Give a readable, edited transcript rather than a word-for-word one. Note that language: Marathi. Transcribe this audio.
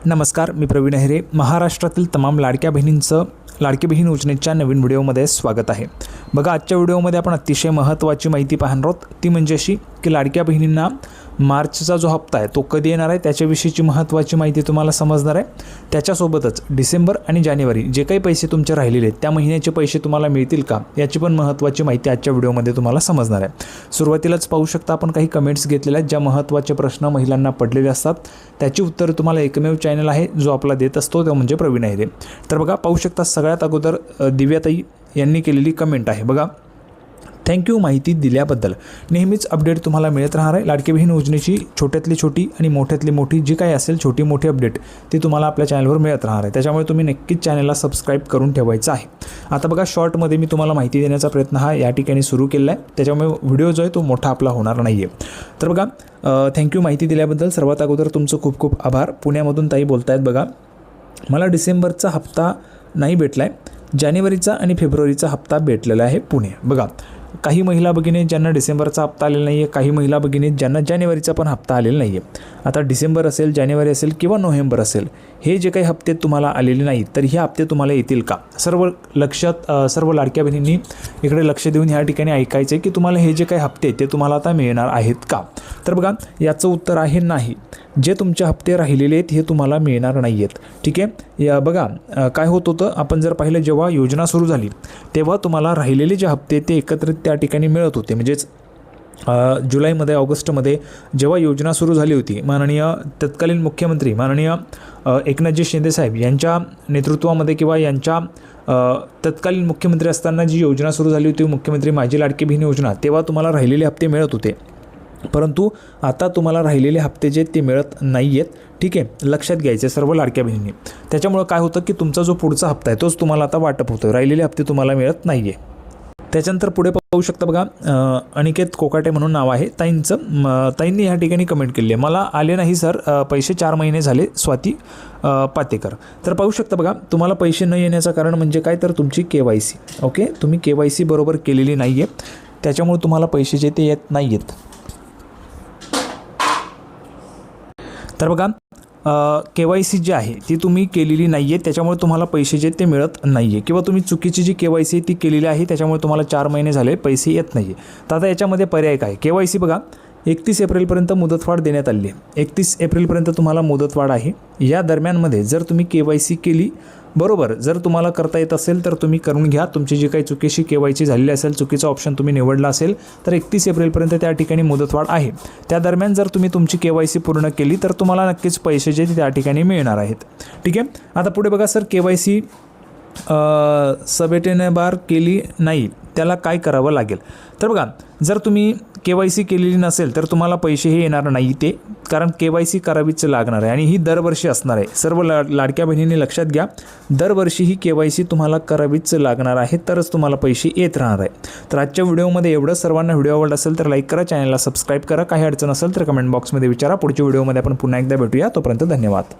नमस्कार, मी प्रवीण अहिरे. महाराष्ट्रातील तमाम लाडक्या बहीण योजनेच्या नवीन व्हिडिओमध्ये स्वागत आहे. बघा, आजच्या व्हिडिओमध्ये आपण अतिशय महत्त्वाची माहिती पाहणार आहोत. ती म्हणजे अशी की लाडक्या बहिणींना मार्चचा जो हप्ता आहे तो कधी येणार आहे त्याच्याविषयीची महत्त्वाची माहिती तुम्हाला समजणार आहे. त्याच्यासोबतच डिसेंबर आणि जानेवारी जे काही पैसे तुमचे राहिलेले आहेत त्या महिन्याचे पैसे तुम्हाला मिळतील का याची पण महत्त्वाची माहिती आजच्या व्हिडिओमध्ये तुम्हाला समजणार आहे. सुरुवातीलाच पाहू शकता आपण काही कमेंट्स घेतलेले आहेत. ज्या महत्त्वाचे प्रश्न महिलांना पडलेले असतात त्याची उत्तरं तुम्हाला एकमेव चॅनल आहे जो आपला देत असतो, तो म्हणजे प्रवीण अहिरे. तर बघा, पाहू शकता सगळ्यात अगोदर दिव्याताई यांनी केलेली कमेंट आहे. बघा, थँक्यू माहिती दिल्याबद्दल. नेहमीच अपडेट तुम्हाला मिळत राहणार आहे. लाडकी बहीण योजनेची छोट्यातली छोटी आणि मोठ्यातली मोठी जी काही असेल छोटी मोठी अपडेट ती तुम्हाला आपल्या चॅनलवर मिळत राहणार आहे. त्याच्यामुळे तुम्ही नक्कीच चॅनलला सबस्क्राईब करून ठेवायचं आहे. आता बघा, शॉर्टमध्ये मी तुम्हाला माहिती देण्याचा प्रयत्न या ठिकाणी सुरू केला आहे. त्याच्यामुळे व्हिडिओ जो आहे तो मोठा आपला होणार नाही आहे. तर बघा, थँक्यू माहिती दिल्याबद्दल. सर्वात अगोदर तुमचं खूप खूप आभार. पुण्यामधून ताई बोलत आहेत. बघा, मला डिसेंबरचा हप्ता नाही भेटला आहे, जानेवारीचा आणि फेब्रुवारीचा हप्ता भेटलेला आहे. पुणे. बघा, काही महिला भगिनी ज्यांना डिसेंबरचा हप्ता आलेला नाही आहे, काही महिला भगिनी ज्यांना जानेवारीचा पण हप्ता आलेला नाही आहे. आता डिसेंबर असेल, जानेवारी असेल किंवा नोव्हेंबर असेल, हे जे काही हप्ते तुम्हाला आलेले नाहीत तर हे हप्ते तुम्हाला येतील का? सर्व लाडक्या बहिणींनी इकडे लक्ष देऊन ह्या ठिकाणी ऐकायचं आहे की तुम्हाला हे जे काही हप्ते ते तुम्हाला आता मिळणार आहेत का? तर बघा, याचं उत्तर आहे नाही. जे तुमचे हप्ते राहिलेले आहेत हे तुम्हाला मिळणार नाही आहेत. ठीक आहे. या बघा, काय होत होतं, आपण जर पाहिलं जेव्हा योजना सुरू झाली तेव्हा तुम्हाला राहिलेले जे हप्ते ते एकत्रित त्या ठिकाणी मिळत होते. म्हणजेच जुलैमध्ये ऑगस्टमध्ये जेव्हा योजना सुरू झाली होती, माननीय तत्कालीन मुख्यमंत्री माननीय एकनाथजी शिंदेसाहेब यांच्या नेतृत्वामध्ये किंवा यांच्या तत्कालीन मुख्यमंत्री असताना जी योजना सुरू झाली होती मुख्यमंत्री माझी लाडकी बहीण योजना, तेव्हा तुम्हाला राहिलेले हप्ते मिळत होते. परंतु आता तुम्हाला राहिलेले हप्ते जे ते मिळत नाही आहेत. ठीक आहे, लक्षात घ्यायचे सर्व लाडक्या बहिणींनी. त्याच्यामुळं काय होतं की तुमचा जो पुढचा हप्ता आहे तोच तुम्हाला आता वाटप होतो, राहिलेले हप्ते तुम्हाला मिळत नाही आहे. त्याच्यानंतर पुढे पाहू शकता. बघा, अनिकेत कोकाटे म्हणून नाव आहे ताईंनी ह्या ठिकाणी कमेंट केली आहे, मला आले नाही सर पैसे, 4 महिने झाले. स्वाती पातेकर. तर पाहू शकता. बघा, तुम्हाला पैसे न येण्याचं कारण म्हणजे काय, तर तुमची KYC. ओके, तुम्ही KYC बरोबर केलेली नाही आहे, त्याच्यामुळे तुम्हाला पैसे जे ते येत नाही आहेत. तर बघा, KYC जी आहे ती तुम्ही केलेली नाही आहे, त्याच्यामुळे तुम्हाला पैसे जे ते मिळत नाही आहे, किंवा तुम्ही चुकीची जी KYC ती केलेली आहे त्याच्यामुळे तुम्हाला 4 महिने झाले पैसे येत नाही आहे. तर आता याच्यामध्ये पर्याय काय? KYC बघा, 31 एप्रिलपर्यंत मुदतवाढ देण्यात आली आहे. 31 एप्रिलपर्यंत तुम्हाला मुदतवाढ आहे. या दरम्यानमध्ये जर तुम्ही KYC केली बरोबर, जर तुम्हाला करता येत असेल तर तुम्ही करून घ्या. तुमची जी काही चुकीची KYC झालेली असेल, चुकीचा ऑप्शन तुम्ही निवडला असेल तर 31 एप्रिलपर्यंत त्या ठिकाणी मुदतवाढ आहे. त्या दरम्यान जर तुम्ही तुमची KYC पूर्ण केली तर तुम्हाला नक्कीच पैसे जे त्या ठिकाणी मिळणार आहेत. ठीक आहे. आता पुढे बघा सर, KYC सबेटेनेबार केली नाही त्याला काय करावं लागेल? तर बघा, जर तुम्ही KYC केलेली नसेल तर तुम्हाला पैसे हे येणार नाही ते, कारण KYC करावीच लागणार आहे आणि ही दरवर्षी असणार आहे. सर्व लाडक्या बहिणींनी लक्षात घ्या, दरवर्षी ही KYC तुम्हाला करावीच लागणार आहे, तरच तुम्हाला पैसे येत राहणार आहे. तर आजच्या व्हिडिओमध्ये एवढं. सर्वांना व्हिडिओ आवडला असेल तर लाईक करा, चॅनलला सबस्क्राईब करा. काही अडचण असेल तर कमेंट बॉक्समध्ये विचारा. पुढच्या व्हिडिओमध्ये आपण पुन्हा एकदा भेटूया. तोपर्यंत धन्यवाद.